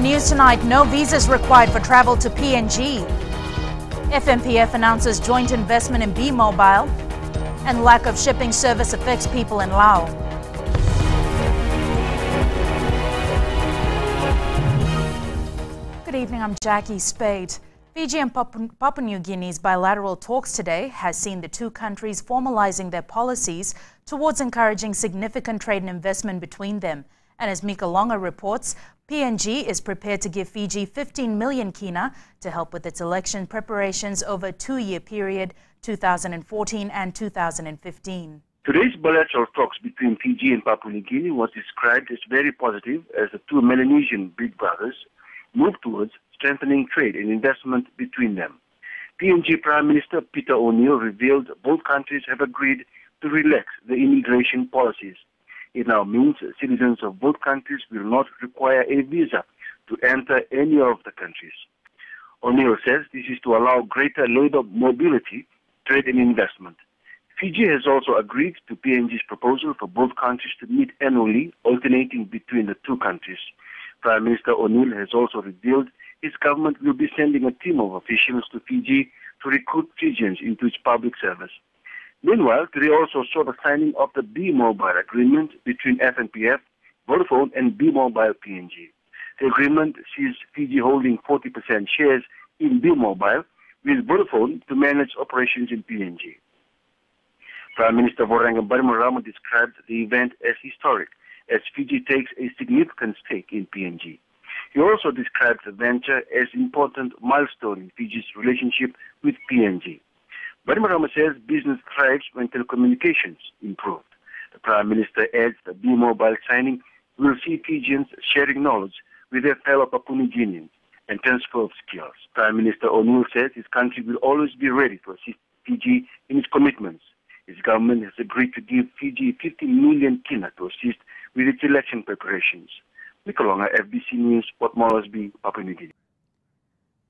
news tonight, no visas required for travel to PNG. FMPF announces joint investment in B-Mobile, and lack of shipping service affects people in Laos. Good evening, I'm Jackie Spade. Fiji and Papua New Guinea's bilateral talks today has seen the two countries formalizing their policies towards encouraging significant trade and investment between them. And as Mika Longa reports, PNG is prepared to give Fiji 15 million kina to help with its election preparations over a two-year period, 2014 and 2015. Today's bilateral talks between Fiji and Papua New Guinea was described as very positive as the two Melanesian big brothers move towards strengthening trade and investment between them. PNG Prime Minister Peter O'Neill revealed both countries have agreed to relax the immigration policies. It now means citizens of both countries will not require a visa to enter any of the countries. O'Neill says this is to allow greater labor mobility, trade and investment. Fiji has also agreed to PNG's proposal for both countries to meet annually, alternating between the two countries. Prime Minister O'Neill has also revealed his government will be sending a team of officials to Fiji to recruit Fijians into its public service. Meanwhile, today also saw the signing of the B-Mobile agreement between FNPF, Vodafone and B-Mobile PNG. The agreement sees Fiji holding 40% shares in B-Mobile, with Vodafone to manage operations in PNG. Prime Minister Vorengan Bainimarama described the event as historic, as Fiji takes a significant stake in PNG. He also described the venture as an important milestone in Fiji's relationship with PNG. Bainimarama says business thrives when telecommunications improved. The Prime Minister adds that B-Mobile signing will see Fijians sharing knowledge with their fellow Papua New Guineans and transfer of skills. Prime Minister O'Neill says his country will always be ready to assist Fiji in its commitments. His government has agreed to give Fiji 15 million kina to assist with its election preparations. Mika Longa, FBC News, Port Moresby, Papua New Guinea.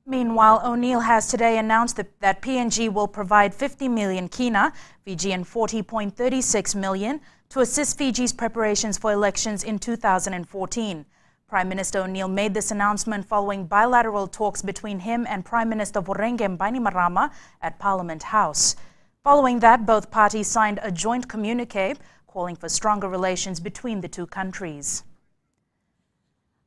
Meanwhile, O'Neill has today announced that PNG will provide 50 million kina, Fijian 40.36 million, to assist Fiji's preparations for elections in 2014. Prime Minister O'Neill made this announcement following bilateral talks between him and Prime Minister Vorengan Bainimarama at Parliament House. Following that, both parties signed a joint communique calling for stronger relations between the two countries.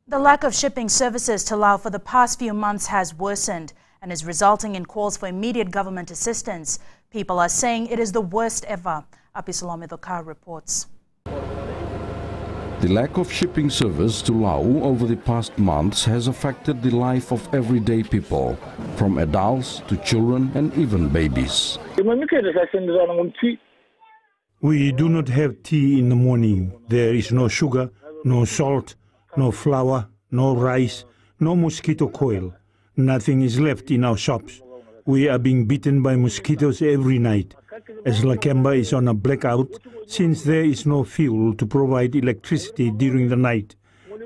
The lack of shipping services to Laos for the past few months has worsened and is resulting in calls for immediate government assistance. People are saying it is the worst ever. Apisalome Dhokar reports. The lack of shipping service to Laos over the past months has affected the life of everyday people, from adults to children and even babies. We do not have tea in the morning. There is no sugar, no salt, no flour, no rice, no mosquito coil. Nothing is left in our shops. We are being bitten by mosquitoes every night, as Lakemba is on a blackout since there is no fuel to provide electricity during the night.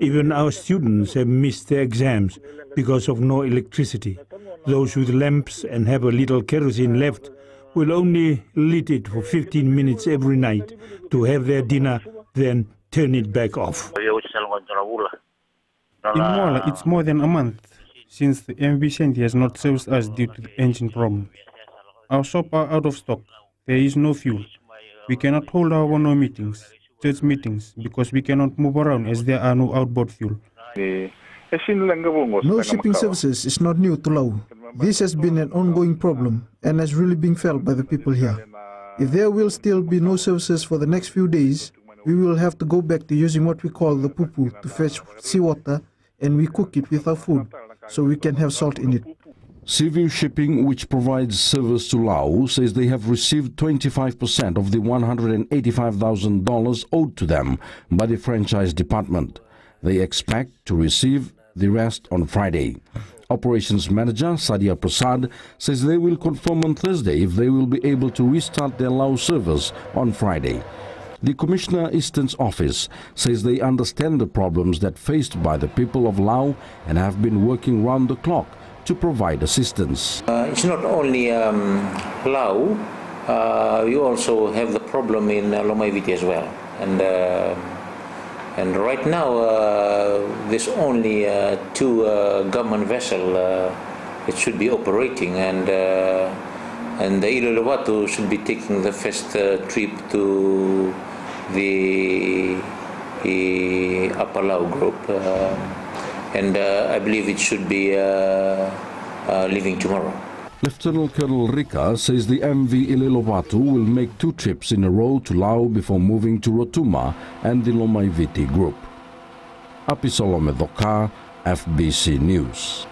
Even our students have missed their exams because of no electricity. Those with lamps and have a little kerosene left will only lit it for 15 minutes every night to have their dinner, then turn it back off. In Mola, it's more than a month since the FBCTV has not serviced us due to the engine problems. Our shops are out of stock. There is no fuel. We cannot hold our one-hour meetings, church meetings, because we cannot move around as there are no outboard fuel. No shipping services is not new to Laos. This has been an ongoing problem and has really been felt by the people here. If there will still be no services for the next few days, we will have to go back to using what we call the pupu to fetch seawater, and we cook it with our food so we can have salt in it. Seaview Shipping, which provides service to Laos, says they have received 25% of the $185,000 owed to them by the franchise department. They expect to receive the rest on Friday. Operations Manager Sadia Prasad says they will confirm on Thursday if they will be able to restart their Laos service on Friday. The Commissioner Eastern's office says they understand the problems that faced by the people of Laos and have been working round the clock to provide assistance. It's not only Laos, you also have the problem in Lomaiviti as well. And And right now, there's only 2 government vessels that should be operating, and the Ilulawatu should be taking the first trip to the Upper Lau group, and I believe it should be leaving tomorrow. Lieutenant Colonel Rika says the MV Ilulawatu will make 2 trips in a row to Lau before moving to Rotuma and the Lomaiviti group. Apisolome Doka, FBC News.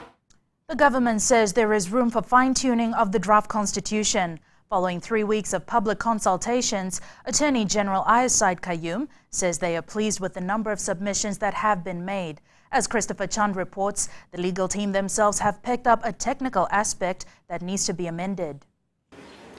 The government says there is room for fine-tuning of the draft constitution. Following 3 weeks of public consultations, Attorney General Ayasaid Qayyum says they are pleased with the number of submissions that have been made. As Christopher Chand reports, the legal team themselves have picked up a technical aspect that needs to be amended.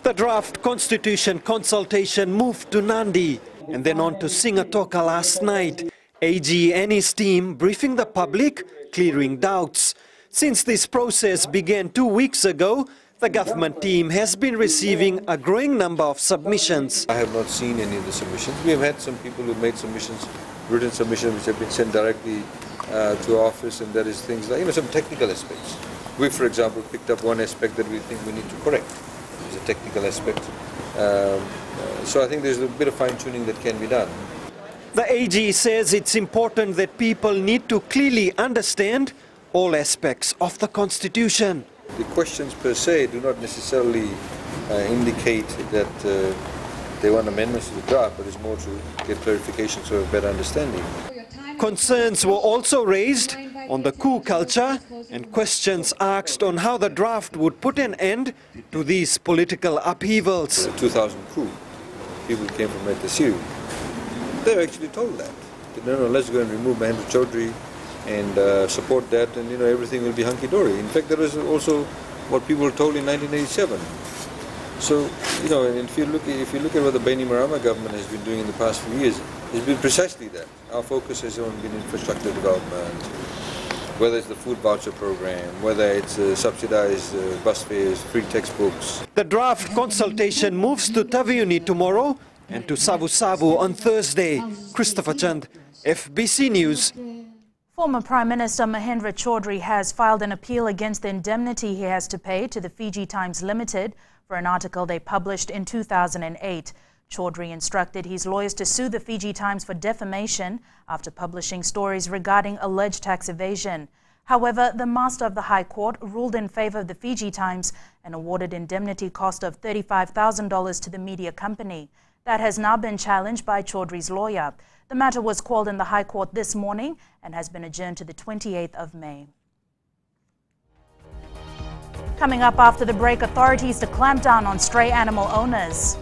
The draft constitution consultation moved to Nandi and then on to Singatoka last night. AG and his team briefing the public, clearing doubts. Since this process began 2 weeks ago, the government team has been receiving a growing number of submissions. I have not seen any of the submissions. We have had some people who made submissions, written submissions which have been sent directly to our office, and that is things like, some technical aspects. We, for example, picked up one aspect that we think we need to correct. It's a technical aspect. So I think there's a bit of fine-tuning that can be done. The AG says it's important that people need to clearly understand all aspects of the Constitution. The questions per se do not necessarily indicate that they want amendments to the draft, but it's more to get clarification so a better understanding. Concerns were also raised on the coup culture and questions asked on how the draft would put an end to these political upheavals. The 2000 coup, people came from Metasiri. They were actually told that. No, let's go and remove Mahendra Chaudhry and support that, and everything will be hunky-dory. In fact, that was also what people were told in 1987. So, if you look at what the Bainimarama government has been doing in the past few years, it's been precisely that. Our focus has been infrastructure development, whether it's the food voucher program, whether it's subsidized bus fares, free textbooks. The draft consultation moves to Taviuni tomorrow and to Sabu Sabu on Thursday. Christopher Chand, FBC News. Former Prime Minister Mahendra Chaudhry has filed an appeal against the indemnity he has to pay to the Fiji Times Limited for an article they published in 2008. Chaudhry instructed his lawyers to sue the Fiji Times for defamation after publishing stories regarding alleged tax evasion. However, the Master of the High Court ruled in favor of the Fiji Times and awarded indemnity cost of $35,000 to the media company. That has now been challenged by Chaudhry's lawyer. The matter was called in the High Court this morning and has been adjourned to the 28th of May. Coming up after the break, authorities to clamp down on stray animal owners.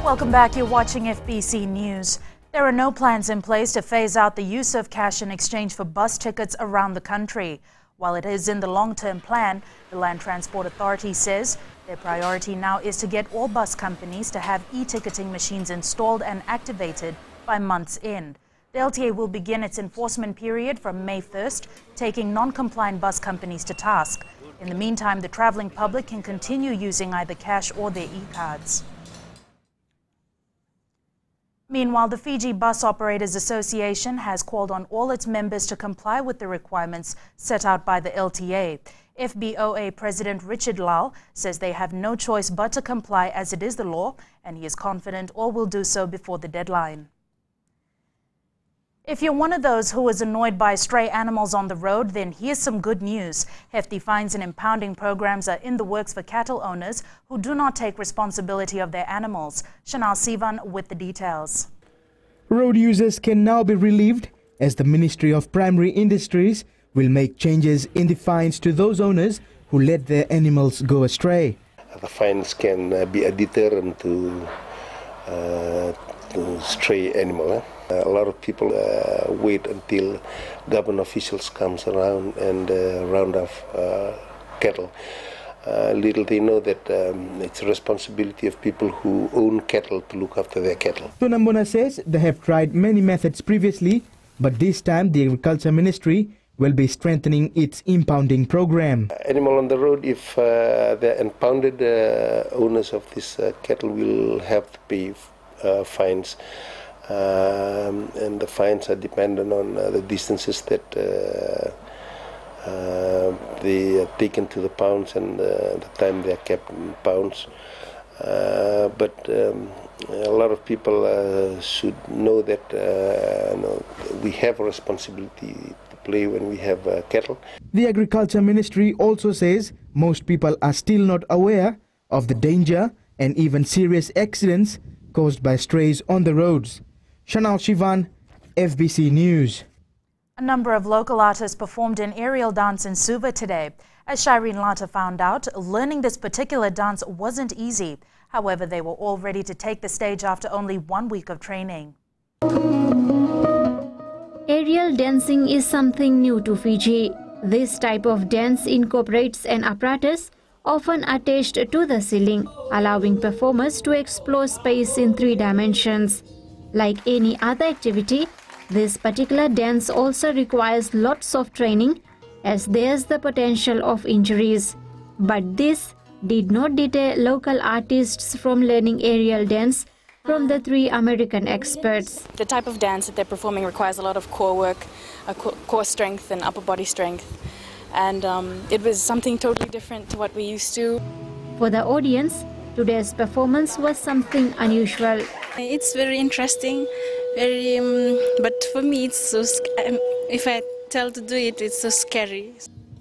Welcome back. You're watching FBC News. There are no plans in place to phase out the use of cash in exchange for bus tickets around the country. While it is in the long-term plan, the Land Transport Authority says their priority now is to get all bus companies to have e-ticketing machines installed and activated by month's end. The LTA will begin its enforcement period from May 1st, taking non-compliant bus companies to task. In the meantime, the travelling public can continue using either cash or their e-cards. Meanwhile, the Fiji Bus Operators Association has called on all its members to comply with the requirements set out by the LTA. FBOA President Richard Lal says they have no choice but to comply as it is the law, and he is confident all will do so before the deadline. If you're one of those who is annoyed by stray animals on the road, then here's some good news. Hefty fines and impounding programs are in the works for cattle owners who do not take responsibility of their animals. Shanal Sivan with the details. Road users can now be relieved as the Ministry of Primary Industries will make changes in the fines to those owners who let their animals go astray. The fines can be a deterrent to stray animal. A lot of people wait until government officials comes around and round off cattle. Little they know that it's a responsibility of people who own cattle to look after their cattle. Tunambona says they have tried many methods previously, but this time the Agriculture Ministry will be strengthening its impounding program. Animal on the road, if they're impounded, owners of this cattle will have to pay fines. And the fines are dependent on the distances that they are taken to the pounds and the time they are kept in pounds. But a lot of people should know that we have a responsibility to play when we have cattle. The Agriculture Ministry also says most people are still not aware of the danger and even serious accidents caused by strays on the roads. Shanal Shivan, FBC News. A number of local artists performed an aerial dance in Suva today. As Shireen Lata found out, learning this particular dance wasn't easy. However, they were all ready to take the stage after only 1 week of training. Aerial dancing is something new to Fiji. This type of dance incorporates an apparatus often attached to the ceiling, allowing performers to explore space in 3 dimensions. Like any other activity, this particular dance also requires lots of training, as there's the potential of injuries. But this did not deter local artists from learning aerial dance from the 3 American experts. The type of dance that they're performing requires a lot of core work, core strength and upper body strength. And it was something totally different to what we used to. For the audience, today's performance was something unusual. It's very interesting, but for me it's so if I tell to do it, it's so scary.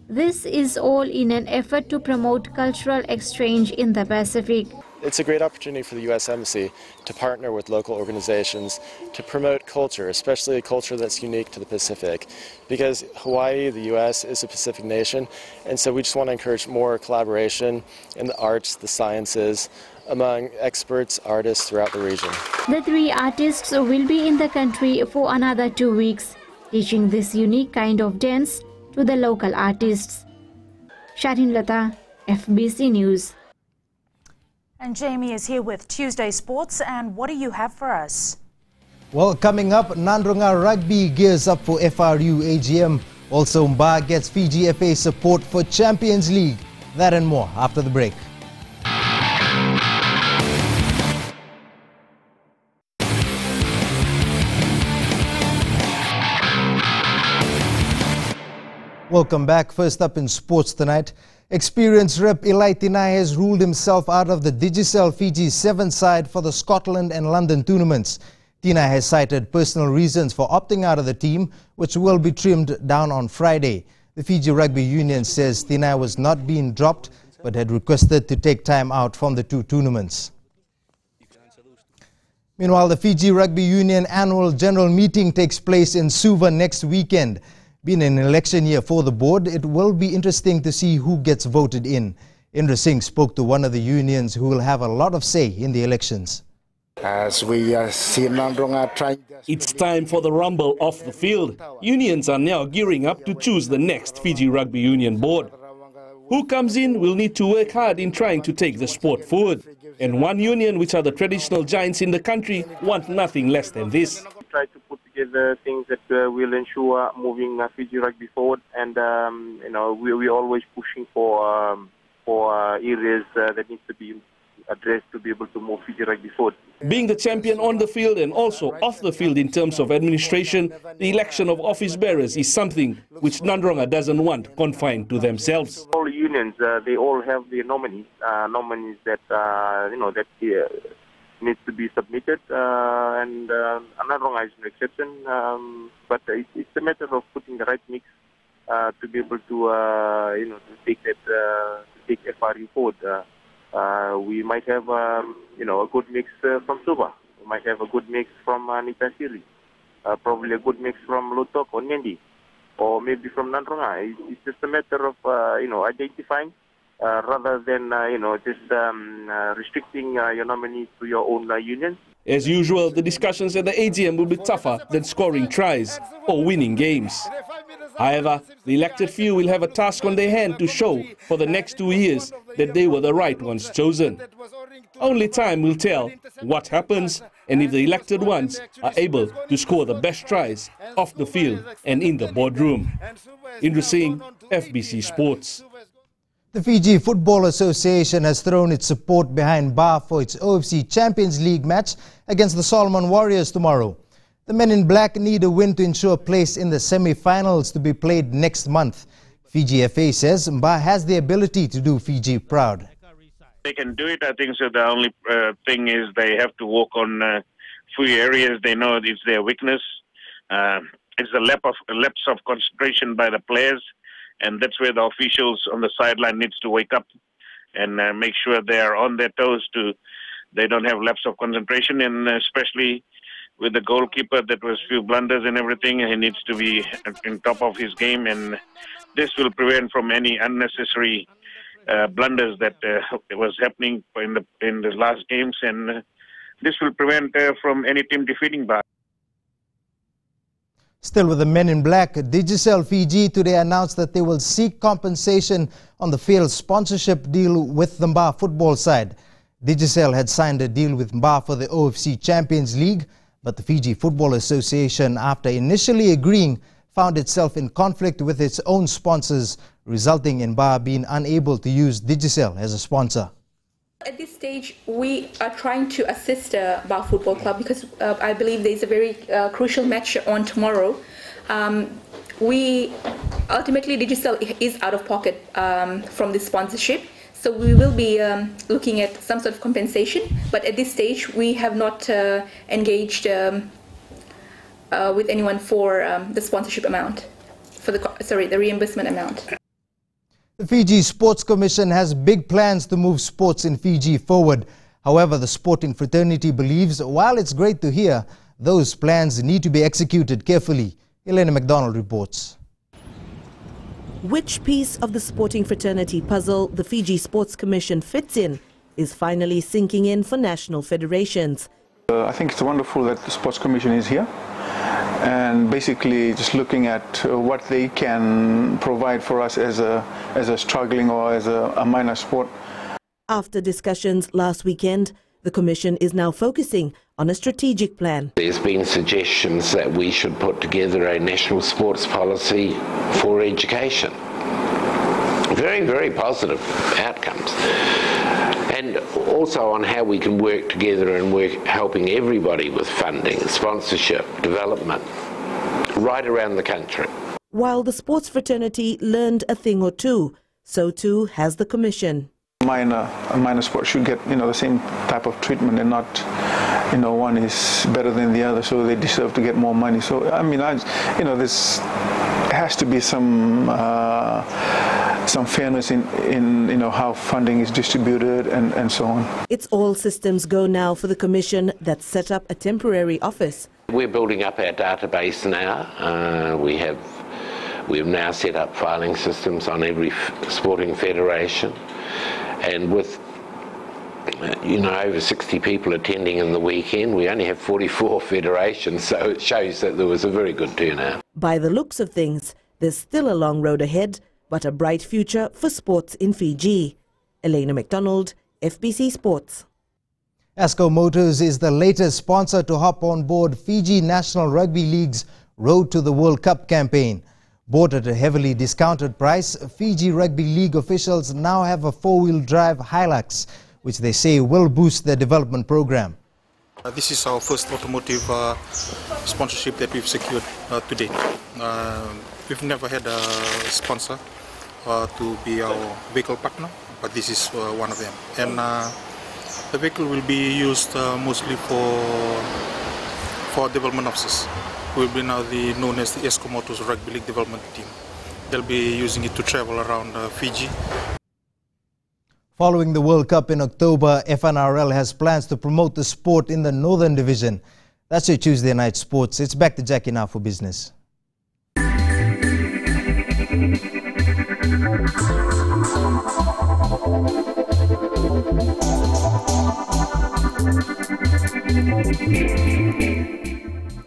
This is all in an effort to promote cultural exchange in the Pacific. It's a great opportunity for the U.S. Embassy to partner with local organizations to promote culture, especially a culture that's unique to the Pacific. Because Hawaii, the U.S., is a Pacific nation, and so we just want to encourage more collaboration in the arts, the sciences, among experts, artists throughout the region. The 3 artists will be in the country for another 2 weeks, teaching this unique kind of dance to the local artists. Shireen Lata, FBC News. And Jamie is here with Tuesday Sports, and what do you have for us? Well, coming up, Nandronga Rugby gears up for FRU AGM. Also, Mba gets Fiji FA support for Champions League. That and more after the break. Welcome back. First up in sports tonight, experienced rep Eli Tinai has ruled himself out of the Digicel Fiji 7 side for the Scotland and London tournaments. Tinai has cited personal reasons for opting out of the team, which will be trimmed down on Friday. The Fiji Rugby Union says Tinai was not being dropped, but had requested to take time out from the 2 tournaments. Meanwhile, the Fiji Rugby Union annual general meeting takes place in Suva next weekend. Being an election year for the board, it will be interesting to see who gets voted in. Indra Singh spoke to one of the unions who will have a lot of say in the elections. As we see Nandronga trying... It's time for the rumble off the field. Unions are now gearing up to choose the next Fiji Rugby Union board. Who comes in will need to work hard in trying to take the sport forward. And one union, which are the traditional giants in the country, want nothing less than this. Try to put together things that will ensure moving Fiji Rugby forward, and we're always pushing for areas that need to be addressed to be able to move Fiji Rugby forward. Being the champion on the field and also off the field in terms of administration, the election of office bearers is something which Nandronga doesn't want confined to themselves. All unions, they all have their nominees that needs to be submitted, and Nandronga is no exception. But it's a matter of putting the right mix to be able to take FRU forward. We might have a good mix from Suva. We might have a good mix from Nitasiri. Probably a good mix from Lotok or Nyendi, or maybe from Nandronga. It's just a matter of identifying rather than restricting your nominees to your own union. As usual, the discussions at the AGM will be tougher than scoring tries or winning games. However, the elected few will have a task on their hand to show for the next 2 years that they were the right ones chosen. Only time will tell what happens and if the elected ones are able to score the best tries off the field and in the boardroom. Indra Singh, FBC Sports. The Fiji Football Association has thrown its support behind Ba for its OFC Champions League match against the Solomon Warriors tomorrow. The men in black need a win to ensure place in the semi-finals to be played next month. Fiji FA says Ba has the ability to do Fiji proud. They can do it, I think so. The only thing is they have to work on a few areas they know it's their weakness. It's a lapse of concentration by the players, and that's where the officials on the sideline needs to wake up and make sure they are on their toes they don't have lapse of concentration, and especially with the goalkeeper, that was few blunders and everything. He needs to be on top of his game, and this will prevent from any unnecessary blunders that was happening in the last games, and this will prevent from any team defeating Ba. Still with the men in black, Digicel Fiji today announced that they will seek compensation on the failed sponsorship deal with the Ba football side. Digicel had signed a deal with Ba for the OFC Champions League, but the Fiji Football Association, after initially agreeing, found itself in conflict with its own sponsors, resulting in Ba being unable to use Digicel as a sponsor. At this stage, we are trying to assist Ba Football Club because I believe there is a very crucial match on tomorrow. Ultimately, Digicel is out of pocket from this sponsorship, so we will be looking at some sort of compensation. But at this stage, we have not engaged with anyone for the sponsorship amount, for the reimbursement amount. The Fiji Sports Commission has big plans to move sports in Fiji forward. However, the sporting fraternity believes while it's great to hear, those plans need to be executed carefully. Elena McDonald reports. Which piece of the sporting fraternity puzzle the Fiji Sports Commission fits in is finally sinking in for national federations. I think it's wonderful that the Sports Commission is here and basically just looking at what they can provide for us as a struggling or as a minor sport. After discussions last weekend, the Commission is now focusing on a strategic plan. There's been suggestions that we should put together a national sports policy for education. Very, very positive outcomes. And also on how we can work together and work helping everybody with funding, sponsorship, development, right around the country. While the sports fraternity learned a thing or two, so too has the Commission. A minor sport should get, the same type of treatment and not, one is better than the other, so they deserve to get more money. So, this has to be some fairness in how funding is distributed and so on. It's all systems go now for the Commission that set up a temporary office. We're building up our database now. We've now set up filing systems on every sporting federation, and with over 60 people attending in the weekend, we only have 44 federations, so it shows that there was a very good turnout. By the looks of things, there's still a long road ahead, but a bright future for sports in Fiji. Elena McDonald, FBC Sports. Asco Motors is the latest sponsor to hop on board Fiji National Rugby League's Road to the World Cup campaign. Bought at a heavily discounted price, Fiji Rugby League officials now have a four-wheel drive Hilux, which they say will boost their development program. This is our first automotive sponsorship that we've secured to date. We've never had a sponsor to be our vehicle partner, but this is one of them. And the vehicle will be used mostly for development officers. Will be now known as the Asco Motors Rugby League Development Team. They'll be using it to travel around Fiji. Following the World Cup in October, FNRL has plans to promote the sport in the Northern Division. That's your Tuesday Night Sports. It's back to Jackie now for business.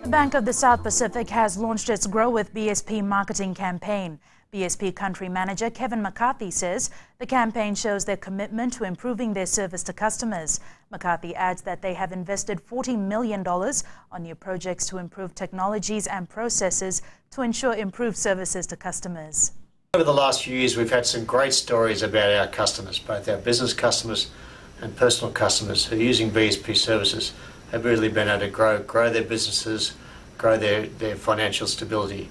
The Bank of the South Pacific has launched its Grow with BSP marketing campaign. BSP Country Manager Kevin McCarthy says the campaign shows their commitment to improving their service to customers. McCarthy adds that they have invested $40 million on new projects to improve technologies and processes to ensure improved services to customers. Over the last few years, we've had some great stories about our customers, both our business customers and personal customers who are using BSP services have really been able to grow their businesses, grow their financial stability.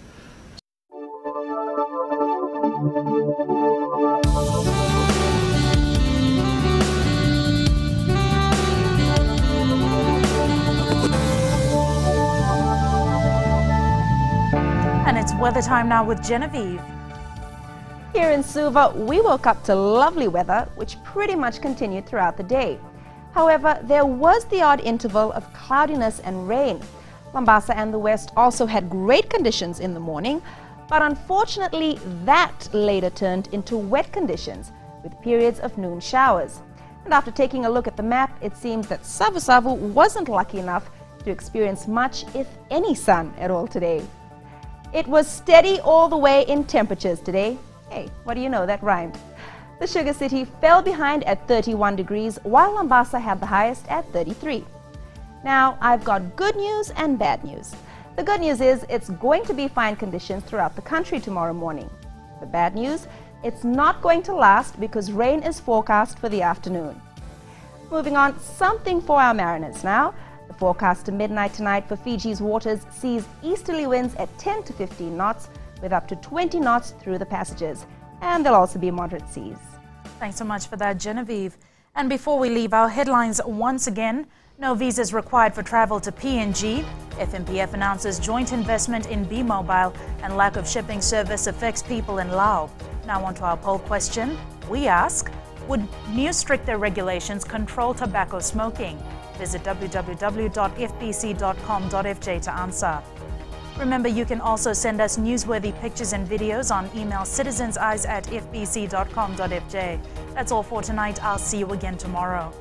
And it's weather time now with Genevieve. Here in Suva, we woke up to lovely weather, which pretty much continued throughout the day. However, there was the odd interval of cloudiness and rain. Mombasa and the West also had great conditions in the morning, but unfortunately that later turned into wet conditions with periods of noon showers. And after taking a look at the map, it seems that Savu wasn't lucky enough to experience much, if any, sun at all today. It was steady all the way in temperatures today. Hey, what do you know, that rhymed. The Sugar City fell behind at 31 degrees, while Mombasa had the highest at 33. Now, I've got good news and bad news. The good news is it's going to be fine conditions throughout the country tomorrow morning. The bad news, it's not going to last because rain is forecast for the afternoon. Moving on, something for our mariners now. The forecast to midnight tonight for Fiji's waters sees easterly winds at 10 to 15 knots with up to 20 knots through the passages. And there'll also be moderate seas. Thanks so much for that, Genevieve. And before we leave, our headlines once again. No visas required for travel to PNG. FMPF announces joint investment in B-Mobile, and lack of shipping service affects people in Laos. Now on to our poll question. We ask, would new stricter regulations control tobacco smoking? Visit www.fbc.com.fj to answer. Remember, you can also send us newsworthy pictures and videos on email citizenseyes@fbc.com.fj. That's all for tonight. I'll see you again tomorrow.